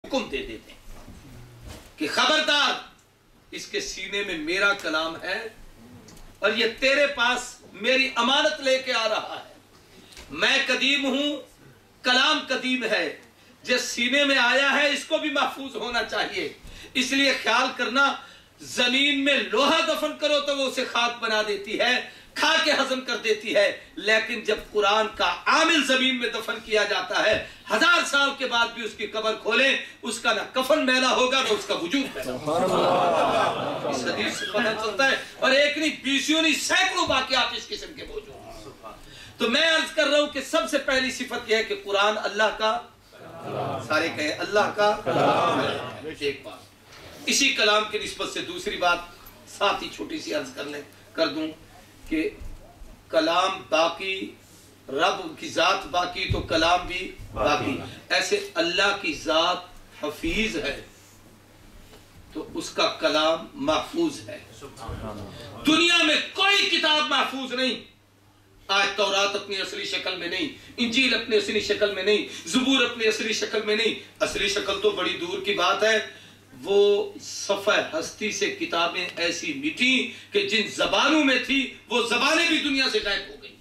حکم دے دیتے ہیں کہ خبردار اس کے سینے میں میرا کلام ہے اور یہ تیرے پاس میری امانت لے کے آ رہا ہے. میں قدیم ہوں، کلام قدیم ہے، جس سینے میں آیا ہے اس کو بھی محفوظ ہونا چاہیے. اس لیے خیال کرنا، زمین میں لوہا دفن کرو تو وہ اسے خاک بنا دیتی ہے، کھا کے ہضم کر دیتی ہے، لیکن جب قرآن کا عامل زمین میں دفن کیا جاتا ہے 1000 سال کے بعد بھی اس کی قبر کھولیں، اس کا نہ کفن میلا ہوگا نہ اس کا وجود پیدا ہوگا. اس حدیث سے پتہ چلتا ہے. اور ایک نہیں، بیسیوں نہیں، سینکڑوں واقعات اس قسم کے موجود ہیں. تو میں عرض کر رہا ہوں کہ سب سے پہلی صفت یہ ہے کہ قرآن اللہ کا، سارے کہیں اللہ کا کلام ہے. ایک بات اسی کلام کی نسبت سے دوسری بات ساتھ ہی چھوٹی سی عرض کر دوں کہ کلام باقی، رب کی ذات باقی تو کلام بھی باقی. ایسے اللہ کی ذات حفیظ ہے تو اس کا کلام محفوظ ہے. دنیا میں کوئی کتاب محفوظ نہیں. آج تورات اپنی اصلی شکل میں نہیں، انجیل اپنی اصلی شکل میں نہیں، زبور اپنی اصلی شکل میں نہیں. اصلی شکل تو بڑی دور کی بات ہے. وہ صفحہ ہستی سے کتابیں ایسی مٹی کہ جن زبانوں میں تھی وہ زبانیں بھی دنیا سے غائب ہو گئی.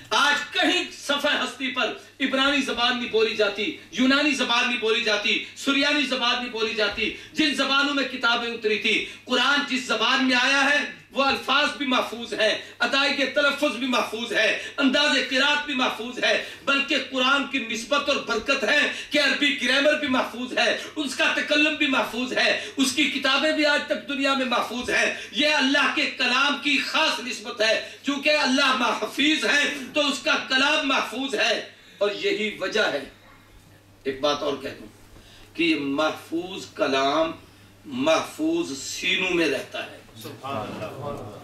آج کہیں صفحہ ہستی پر عبرانی زبان نہیں بولی جاتی، یونانی زبان نہیں بولی جاتی، سریانی زبان نہیں بولی جاتی. جن زبانوں میں کتابیں اتری تھی، قرآن جس زبان میں آیا ہے وہ الفاظ بھی محفوظ ہیں، ادائیگی تلفظ بھی محفوظ ہے، انداز قرات بھی محفوظ ہے. بلکہ قرآن کی نسبت اور برکت ہے کہ عربی گرامر بھی محفوظ ہے، اس کا تکلم بھی محفوظ ہے، اس کی کتابیں بھی آج تک دنیا میں محفوظ ہیں. یہ اللہ کے کلام کی خاص نسبت ہے. چونکہ اللہ محفوظ ہے تو اس کا کلام محفوظ ہے. اور یہی وجہ ہے، ایک بات اور کہہ دوں کہ یہ محفوظ کلام محفوظ سینوں میں رہتا ہے.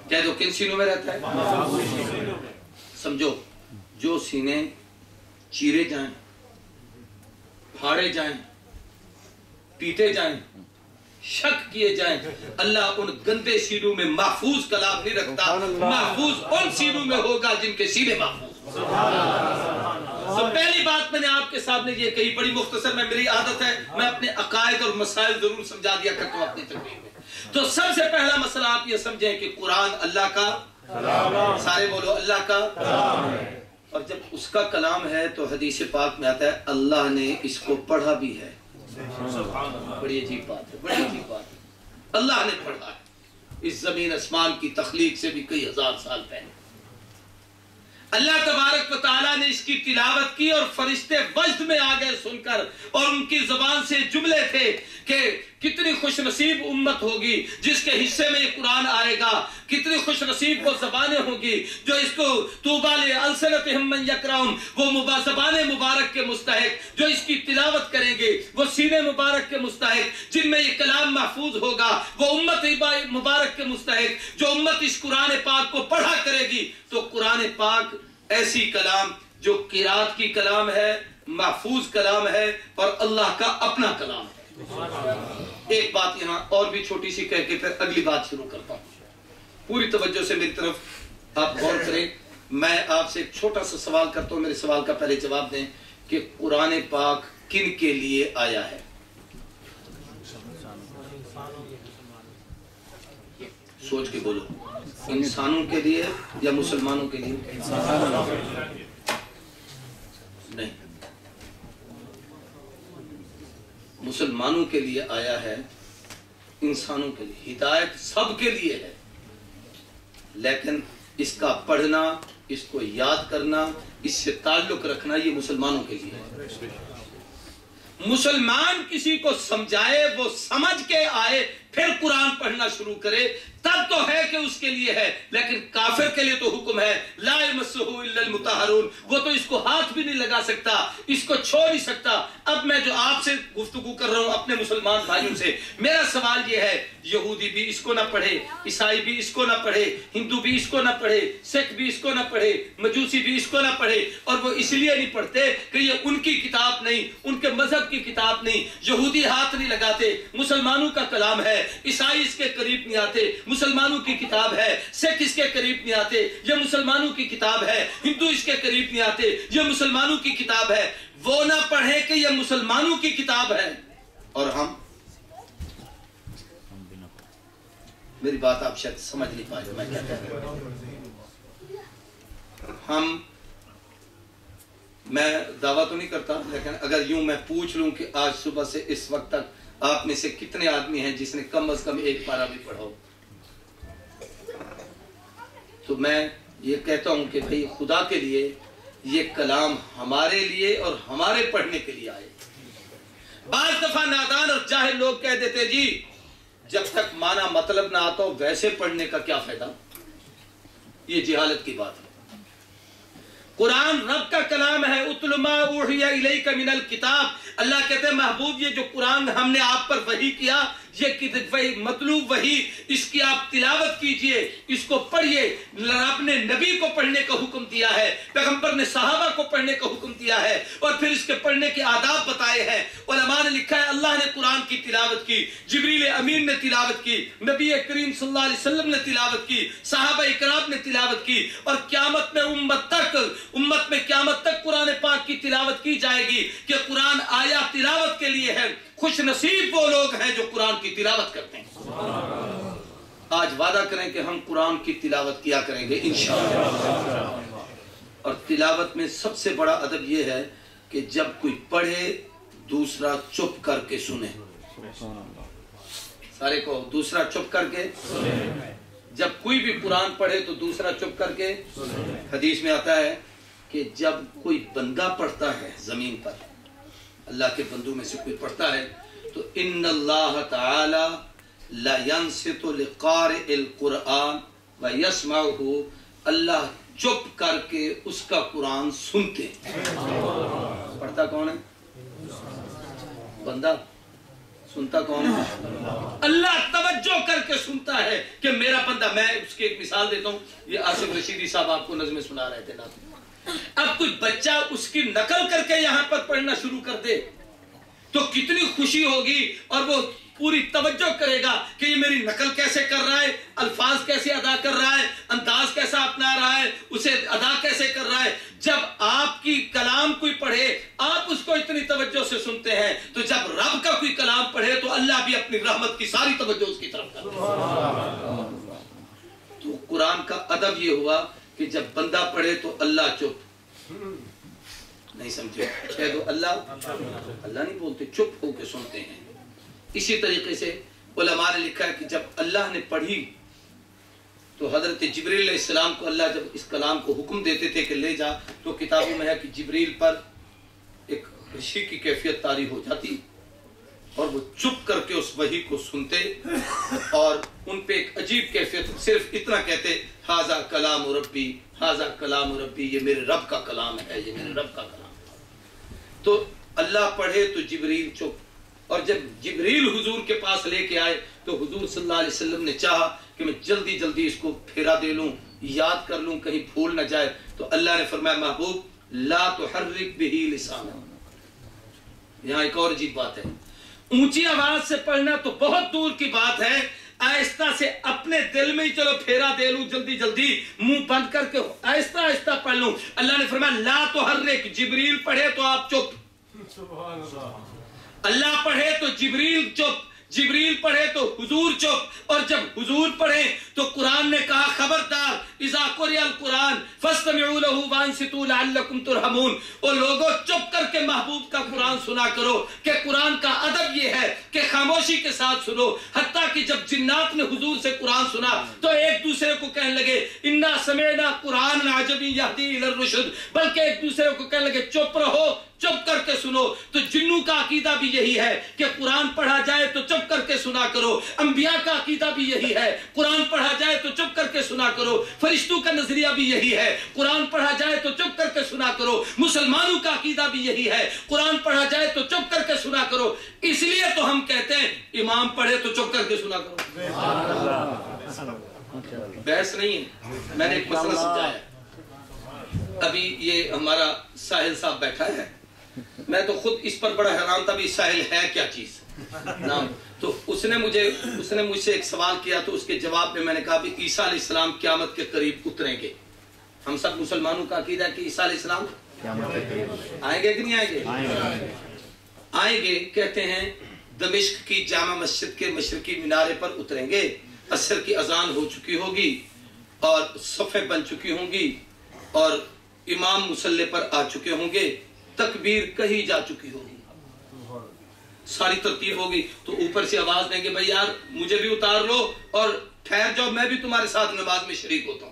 کہہ دو کن سینوں میں رہتا ہے؟ سمجھو، جو سینے چیرے جائیں، پھاڑے جائیں، پیٹے جائیں، شک کیے جائیں، اللہ ان گندے سینوں میں محفوظ کلام نہیں رکھتا. محفوظ ان سینوں میں ہوگا جن کے سینے محفوظ. تو پہلی بات میں نے آپ کے سامنے یہ کہی، بڑی مختصر میں، میری عادت ہے میں اپنے عقائد اور مسائل ضرور سمجھا دیا کرتا ہوں اپنی تقریر میں. تو سب سے پہلا مسئلہ آپ یہ سمجھیں کہ قرآن اللہ کا کلام، سارے بولو اللہ کا کلام ہے. اور جب اس کا کلام ہے تو حدیث پاک میں آتا ہے اللہ نے اس کو پڑھا بھی ہے. بڑی عجیب بات ہے، بڑی عجیب بات ہے. اللہ نے پڑھا ہے اس زمین اسمان کی تخلیق سے بھی کئی ہزار سال پہلے. اللہ تبارک و تعالیٰ نے اس کی تلاوت کی اور فرشتے وجد میں آ گئے سن کر، اور ان کی زبان سے جملے تھے کہ کتنی خوش نصیب امت ہوگی جس کے حصے میں یہ قرآن آئے گا، کتنی خوش نصیب وہ زبانیں ہوگی جو اس کو طوبیٰ لألسنتہم من یقرؤون، وہ زبانیں مبارک کے مستحق جو اس کی تلاوت کریں گے، وہ سینے مبارک کے مستحق جن میں یہ کلام محفوظ ہوگا، وہ امت مبارک کے مستحق جو امت اس قرآن پاک کو پڑھا کرے گی. تو قرآن پاک ایسی کلام جو قرات کی کلام ہے، محفوظ کلام ہے اور اللہ کا اپنا کلام ہے. ایک بات یہاں اور بھی چھوٹی سی کہہ کے پھر اگلی بات شروع کرتا ہوں. پوری توجہ سے میری طرف آپ غور کریں. میں آپ سے ایک چھوٹا سا سوال کرتا ہوں، میرے سوال کا پہلے جواب دیں کہ قرآن پاک کن کے لیے آیا ہے؟ سوچ کے بولو. انسانوں کے لیے یا مسلمانوں کے لیے؟ نہیں، مسلمانوں کے لیے آیا ہے، انسانوں کے لیے. ہدایت سب کے لیے ہے، لیکن اس کا پڑھنا، اس کو یاد کرنا، اس سے تعلق رکھنا یہ مسلمانوں کے لیے ہے. مسلمان کسی کو سمجھائے، وہ سمجھ کے آئے، پھر قرآن پڑھنا شروع کرے، تب تو ہے کہ اس کے لیے ہے. لیکن کافر کے لیے تو حکم ہے لا یمسہ الا المطہرون، وہ تو اس کو ہاتھ بھی نہیں لگا سکتا، اس کو چھو نہیں سکتا. اب میں جو آپ سے گفتگو کر رہا ہوں اپنے مسلمان بھائیوں سے، میرا سوال یہ ہے، یہودی بھی اس کو نہ پڑھے، عیسائی بھی اس کو نہ پڑھے، ہندو بھی اس کو نہ پڑھے، سکھ بھی اس کو نہ پڑھے، مجوسی بھی اس کو نہ پڑھے، اور وہ اس لیے نہیں پڑھتے کہ یہ ان کی کتاب نہیں، ان کے مذہب کی کتاب نہیں. یہودی ہاتھ نہیں لگاتے، مسلمانوں کا کلام ہے. عیسائی اس کے قریب نہیں آتے، مسلمانوں کی کتاب ہے. سکھ اس کے قریب نہیں آتے، یہ مسلمانوں کی کتاب ہے. ہندو اس کے قریب نہیں آتے، یہ مسلمانوں کی کتاب ہے. وہ نہ پڑھے کہ یہ مسلمانوں کی کتاب ہے، اور ہم میری بات آپ شاید سمجھ نہیں پائے میں کیا کہہ رہا ہوں. میں دعویٰ تو نہیں کرتا، لیکن اگر یوں میں پوچھ لوں کہ آج صبح سے اس وقت تک آپ میں سے کتنے آدمی ہیں جس نے کم از کم ایک پارہ بھی پڑھا ہو، تو میں یہ کہتا ہوں کہ بھئی خدا کے لیے یہ کلام ہمارے لیے اور ہمارے پڑھنے کے لیے آئے. بعض دفعہ نادان اور جاہل لوگ کہہ دیتے جی جب تک معنی مطلب نہ آتا ہو ویسے پڑھنے کا کیا فائدہ. یہ جہالت کی بات ہے. قرآن رب کا کلام ہے. اتل ما اوحی الیک من الکتاب. اللہ کہتے ہیں محبوب یہ جو قرآن ہم نے آپ پر وحی کیا، یہ وہی مطلوب وہی، اس کی آپ تلاوت کیجئے، اس کو پڑھیے. رب نے نبی کو پڑھنے کا حکم دیا ہے، پیغمبر نے صحابہ کو پڑھنے کا حکم دیا ہے، اور پھر اس کے پڑھنے کے آداب بتائے ہیں. علماء نے لکھا ہے اللہ نے قرآن کی تلاوت کی، جبریل امین نے تلاوت کی، نبی کریم صلی اللہ علیہ وسلم نے تلاوت کی، صحابہ اکرام نے تلاوت کی، اور قیامت میں امت میں قیامت تک قرآن پاک کی تلاوت کی جائے گی کہ قرآن آیا تلاوت کے لیے ہے. خوش نصیب وہ لوگ ہیں جو قرآن کی تلاوت کرتے ہیں. آج وعدہ کریں کہ ہم قرآن کی تلاوت کیا کریں گے انشاءاللہ. اور تلاوت میں سب سے بڑا ادب یہ ہے کہ جب کوئی پڑھے دوسرا چپ کر کے سنے. سارے کو دوسرا چپ کر کے جب کوئی بھی قرآن پڑھے تو دوسرا چپ کر کے. حدیث میں آتا ہے کہ جب کوئی بندہ پڑھتا ہے زمین پر، اللہ کے بندوں میں سے کوئی پڑھتا ہے، تو ان اللہ تعالی لا ينصت لقارئ القرآن ويسمعه. اللہ چپ کر کے اس کا قرآن سنتے. پڑھتا کون ہے؟ بندہ. سنتا کون ہے؟ اللہ توجہ کر کے سنتا ہے کہ میرا بندہ. میں اس کی ایک مثال دیتا ہوں. یہ آصف رشیدی صاحب آپ کو نظمیں سنا رہے تھے نا. اب کوئی بچہ اس کی نقل کر کے یہاں پر پڑھنا شروع کر دے تو کتنی خوشی ہوگی، اور وہ پوری توجہ کرے گا کہ یہ میری نقل کیسے کر رہا ہے، الفاظ کیسے ادا کر رہا ہے، انداز کیسا اپنا رہا ہے، اسے ادا کیسے کر رہا ہے. جب آپ کی کلام کوئی پڑھے آپ اس کو اتنی توجہ سے سنتے ہیں، تو جب رب کا کوئی کلام پڑھے تو اللہ بھی اپنی رحمت کی ساری توجہ اس کی طرف کرتا ہے. تو قرآن کا ادب یہ ہوا کہ جب بندہ پڑھے تو اللہ چپ. نہیں سمجھے؟ کہہ دو اللہ نہیں بولتے، چپ ہو کے سنتے ہیں. اسی طریقے سے علماء نے لکھا ہے کہ جب اللہ نے پڑھی تو حضرت جبریل علیہ السلام کو اللہ جب اس کلام کو حکم دیتے تھے کہ لے جا، تو کتابوں میں ہے کہ جبریل پر ایک غشی کی کیفیت طاری ہو جاتی، اور وہ چپ کر کے اس وحی کو سنتے، اور ان پہ ایک عجیب کیفیت، صرف اتنا کہتے ھذا کلام ربی، ھذا کلام ربی، یہ میرے رب کا کلام ہے، یہ میرے رب کا کلام ہے. تو اللہ پڑھے تو جبریل چپ. اور جب جبریل حضور کے پاس لے کے آئے تو حضور صلی اللہ علیہ وسلم نے چاہا کہ میں جلدی جلدی اس کو پھیرا دے لوں، یاد کر لوں، کہیں بھول نہ جائے. تو اللہ نے فرمایا محبوب لا تحرک بہ لسانک. یہاں ایک اور عجیب بات ہے. اونچی آواز سے پڑھنا تو بہت دور کی بات ہے، آہستہ سے اپنے دل میں ہی چلو پھیرا دے لوں، جلدی جلدی منہ بند کر کے آہستہ آہستہ پڑھ لوں. اللہ نے فرمایا لا تحرک. جبریل پڑھے تو آپ چپ، اللہ پڑھے تو جبریل چپ، جبریل پڑھے تو حضور چپ. اور جب حضور پڑھے تو قرآن نے کہا خبردار اذا قرئ القرآن فاستمعوا له وانصتوا لعلکم ترحمون. اور لوگوں چپ کر کے محبوب کا قرآن سنا کرو، کہ قرآن کا ادب یہ ہے کہ خاموشی کے ساتھ سنو. حتیٰ کہ جب جنات نے حضور سے قرآن سنا تو ایک دوسرے کو کہنے لگے انا سمعنا قرآن عجبی یہدی الی الرشد، بلکہ ایک دوسرے کو کہنے لگے چپ رہو، چپ کر کے سنو. تو جنوں کا عقیدہ بھی یہی ہے کہ قرآن پڑھا جائے تو چپ کر کے سنا کرو. انبیاء کا عقیدہ بھی یہی ہے، قرآن پڑھا جائے تو چپ کر کے سنا کرو. فرشتوں کا نظریہ بھی یہی ہے، قرآن پڑھا جائے تو چپ کر کے سنا کرو. مسلمانوں کا عقیدہ بھی یہی ہے، قرآن پڑھا جائے تو چپ کر کے سنا کرو. اس لیے تو ہم کہتے ہیں امام پڑھے تو چپ کر کے سنا کرو. بحث نہیں ہے، میں نے ایک مسئلہ سمجھایا. ابھی یہ ہمارا ساحل صاحب بیٹھا ہے، میں تو خود اس پر بڑا حیران تھا بھی ساحل ہے کیا چیز نام. تو اس نے مجھ سے ایک سوال کیا، تو اس کے جواب میں نے کہا بھی عیسیٰ علیہ السلام قیامت کے قریب اتریں گے. ہم سب مسلمانوں کا عقیدہ ہے کہ عیسیٰ علیہ السلام آئیں گے کہ نہیں آئیں گے؟ آئیں گے. کہتے ہیں دمشق کی جامع مسجد کے مشرقی مینارے پر اتریں گے، عصر کی اذان ہو چکی ہوگی اور صفیں بن چکی ہوں گی اور امام مصلی پر آ چکے ہوں گے، تکبیر کہی جا چکی ہوگی، ساری ترتیب ہوگی، تو اوپر سے آواز دیں گے بھائی یار مجھے بھی اتار لو اور ٹھہر جاؤ، میں بھی تمہارے ساتھ نماز میں شریک ہوتا ہوں۔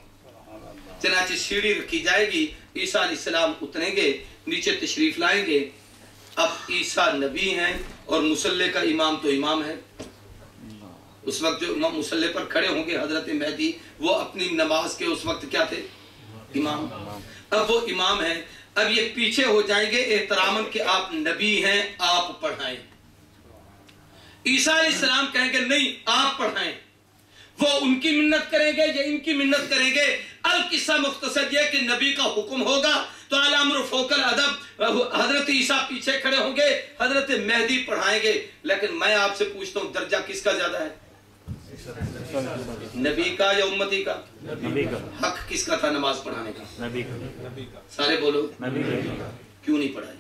چنانچہ سیڑھی رکھی جائے گی، عیسیٰ علیہ السلام اتریں گے، نیچے تشریف لائیں گے۔ اب عیسیٰ نبی ہیں اور مصلی کا امام تو امام ہے۔ اس وقت جو امام مصلی پر کھڑے ہوں گے حضرت مہدی، وہ اپنی نماز کے اس وقت کیا تھے؟ امام۔ اب وہ امام ہیں، اب یہ پیچھے ہو جائیں گے احتراماً کہ آپ نبی ہیں، آپ پڑھائیں۔ عیسیٰ علیہ السلام کہیں گے نہیں آپ پڑھائیں۔ وہ ان کی منت کریں گے یا ان کی منت کریں گے؟ القصہ مختصر یہ کہ نبی کا حکم ہوگا تو اعلی امر فوق الادب، حضرت عیسیٰ پیچھے کھڑے ہوں گے، حضرت مہدی پڑھائیں گے۔ لیکن میں آپ سے پوچھتا ہوں درجہ کس کا زیادہ ہے؟ نبی کا یا امتی کا؟ نبی کا۔ حق کس کا تھا نماز پڑھانے کا؟ نبی کا۔ سارے بولو نبی کا۔ کیوں نہیں پڑھائی؟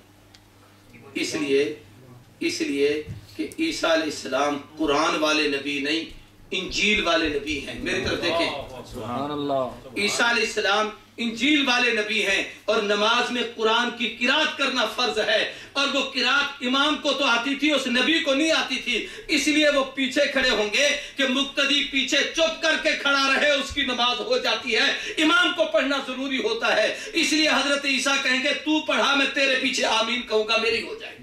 اس لیے کہ عیسیٰ علیہ السلام قرآن والے نبی نہیں، انجیل والے نبی ہیں۔ میری طرف دیکھیں، سبحان اللہ۔ عیسیٰ علیہ السلام انجیل والے نبی ہیں اور نماز میں قرآن کی قرات کرنا فرض ہے، اور وہ قرات امام کو تو آتی تھی، اس نبی کو نہیں آتی تھی، اس لیے وہ پیچھے کھڑے ہوں گے کہ مقتدی پیچھے چپ کر کے کھڑا رہے، اس کی نماز ہو جاتی ہے، امام کو پڑھنا ضروری ہوتا ہے۔ اس لیے حضرت عیسیٰ کہیں گے تو پڑھا، میں تیرے پیچھے آمین کہوں گا، میری ہو جائے۔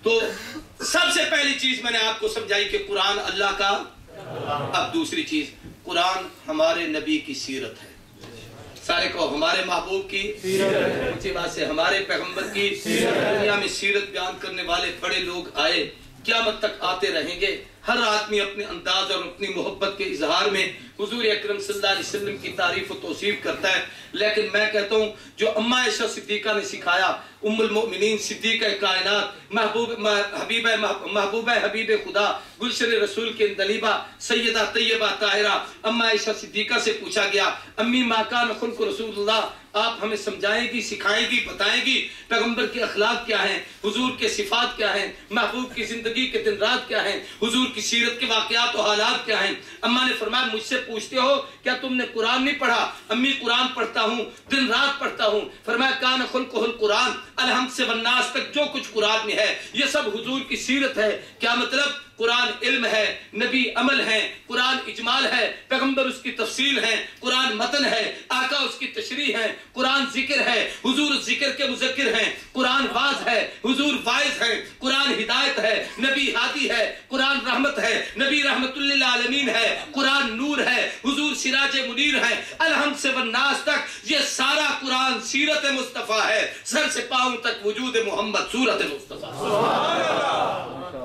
تو سب سے پہلی چیز میں نے آپ کو سمجھائی کہ قرآن اللہ کا۔ اب دوسری چیز، قرآن ہمارے نبی کی سیرت ہے۔ سارے کو ہمارے محبوب کی سیرت، اسی بات سے ہمارے پیغمبر کی سیرت۔ دنیا میں سیرت بیان کرنے والے بڑے لوگ آئے، قیامت تک آتے رہیں گے۔ ہر آدمی اپنے انداز اور اپنی محبت کے اظہار میں حضور اکرم صلی اللہ علیہ وسلم کی تعریف و توصیف کرتا ہے، لیکن میں کہتا ہوں جو اماں عائشہ صدیقہ نے سکھایا، ام المؤمنین صدیقہ کائنات، محبوبہ حبیب خدا، گلشن رسول کے اندلیبہ، سیدہ طیبہ طاہرہ اماں عائشہ صدیقہ سے پوچھا گیا امی ما کان خلق رسول اللہ، آپ ہمیں سمجھائیں گی، سکھائیں گی، بتائیں گی پیغمبر کے اخلاق کیا ہیں، حضور کے صفات کیا ہیں، محبوب کی زندگی کے دن رات کیا ہیں، حضور کی سیرت کے واقعات و حالات کیا ہیں؟ اماں نے فرمایا مجھ سے پوچھتے ہو کیا تم نے قرآن نہیں پڑھا؟ امی قرآن پڑھتا ہوں، دن رات پڑھتا ہوں۔ فرمایا کان خلقہ القرآن، الحمد سے والناس تک جو کچھ قرآن میں ہے یہ سب حضور کی سیرت ہے۔ کیا مطلب؟ قرآن علم ہے، نبی عمل ہے، قرآن اجمال ہے، پیغمبر اس کی تفصیل ہے، قرآن متن ہے، آقا اس کی تشریح ہے، قرآن ذکر ہے، حضور ذکر کے مذکر ہیں، قرآن واعظ ہے، حضور واعظ ہے، قرآن ہدایت ہے، نبی ہادی ہے، قرآن رحمت ہے، نبی رحمت للعالمین ہے، قرآن نور ہے، حضور سراج منیر ہے، الحمد سے والناس تک یہ سارا قرآن سیرت مصطفیٰ ہے، سر سے پاؤں تک وجود محمد صورت مصطفیٰ۔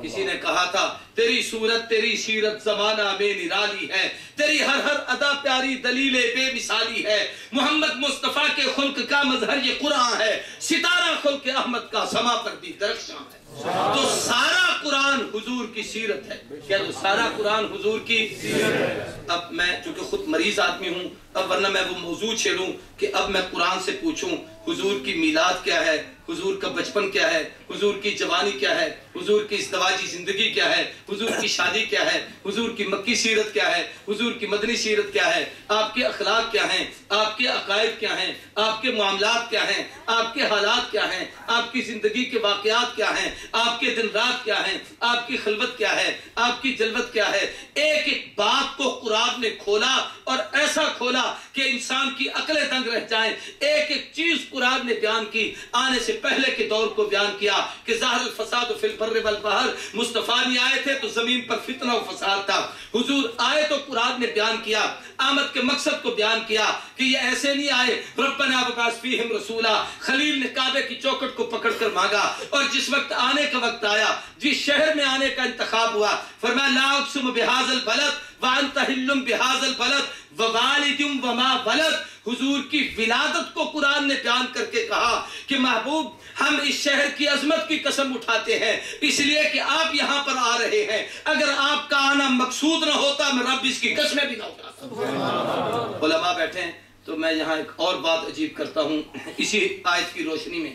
کسی نے کہا تھا تیری صورت تیری سیرت زمانہ میں نرالی ہے، تیری ہر ہر ادا پیاری دلیل بے مثالی ہے، محمد مصطفیٰ کے خلق کا مظہر یہ قرآن ہے، ستارہ خلق احمد کا سما پر بھی درخشاں ہے۔ تو سارا قرآن حضور کی سیرت ہے۔ کیا تو سارا قرآن حضور کی سیرت ہے؟ اب میں چونکہ خود مریض آدمی ہوں، اب ورنہ میں وہ موضوع چھیڑوں کہ اب میں قرآن سے پوچھوں حضور کی میلاد کیا ہے، حضور کا بچپن کیا ہے، حضور کی جوانی کیا ہے، حضور کی ازدواجی زندگی کیا ہے، حضور کی شادی کیا ہے، حضور کی مکی سیرت کیا ہے، حضور کی مدنی سیرت کیا ہے، آپ کے اخلاق کیا ہیں، آپ کے عقائد کیا ہیں، آپ کے معاملات کیا ہیں، آپ کے حالات کیا ہیں، آپ کی زندگی کے واقعات کیا ہیں، آپ کے دن رات کیا ہیں، آپ کی خلوت کیا ہے، آپ کی جلوت کیا ہے۔ ایک ایک بات کو قرآن نے کھولا اور ایسا کھولا کہ انسان کی عقلیں دنگ رہ جائیں۔ ایک ایک چیز قرآن نے بیان کی، آنے سے پہلے کے دور کو بیان کیا کہ ظاہر الفساد فی البر والبحر، مصطفیٰ نہیں آئے تھے تو زمین پر فتنہ و فساد تھا، حضور آئے تو قرآن نے بیان کیا، آمد کے مقصد کو بیان کیا کہ یہ ایسے نہیں آئے ربنا وبعث فیہم رسولا، خلیل نے کعبے کی چوکٹ کو پکڑ کر مانگا، اور جس وقت آنے کا وقت آیا، جس شہر میں آنے کا انتخاب ہوا، فرمایا لا اقسم بہذا البلد وانت حل بہذا البلد ووالد وما ولد۔ حضور کی ولادت کو قرآن نے بیان کر کے کہا کہ محبوب ہم اس شہر کی عظمت کی قسم اٹھاتے ہیں اس لیے کہ آپ یہاں پر آ رہے ہیں، اگر آپ کا آنا مقصود نہ ہوتا میں رب اس کی قسمیں بھی نہ اٹھاتا۔ علماء بیٹھے ہیں تو میں یہاں ایک اور بات عجیب کرتا ہوں اسی آیت کی روشنی میں،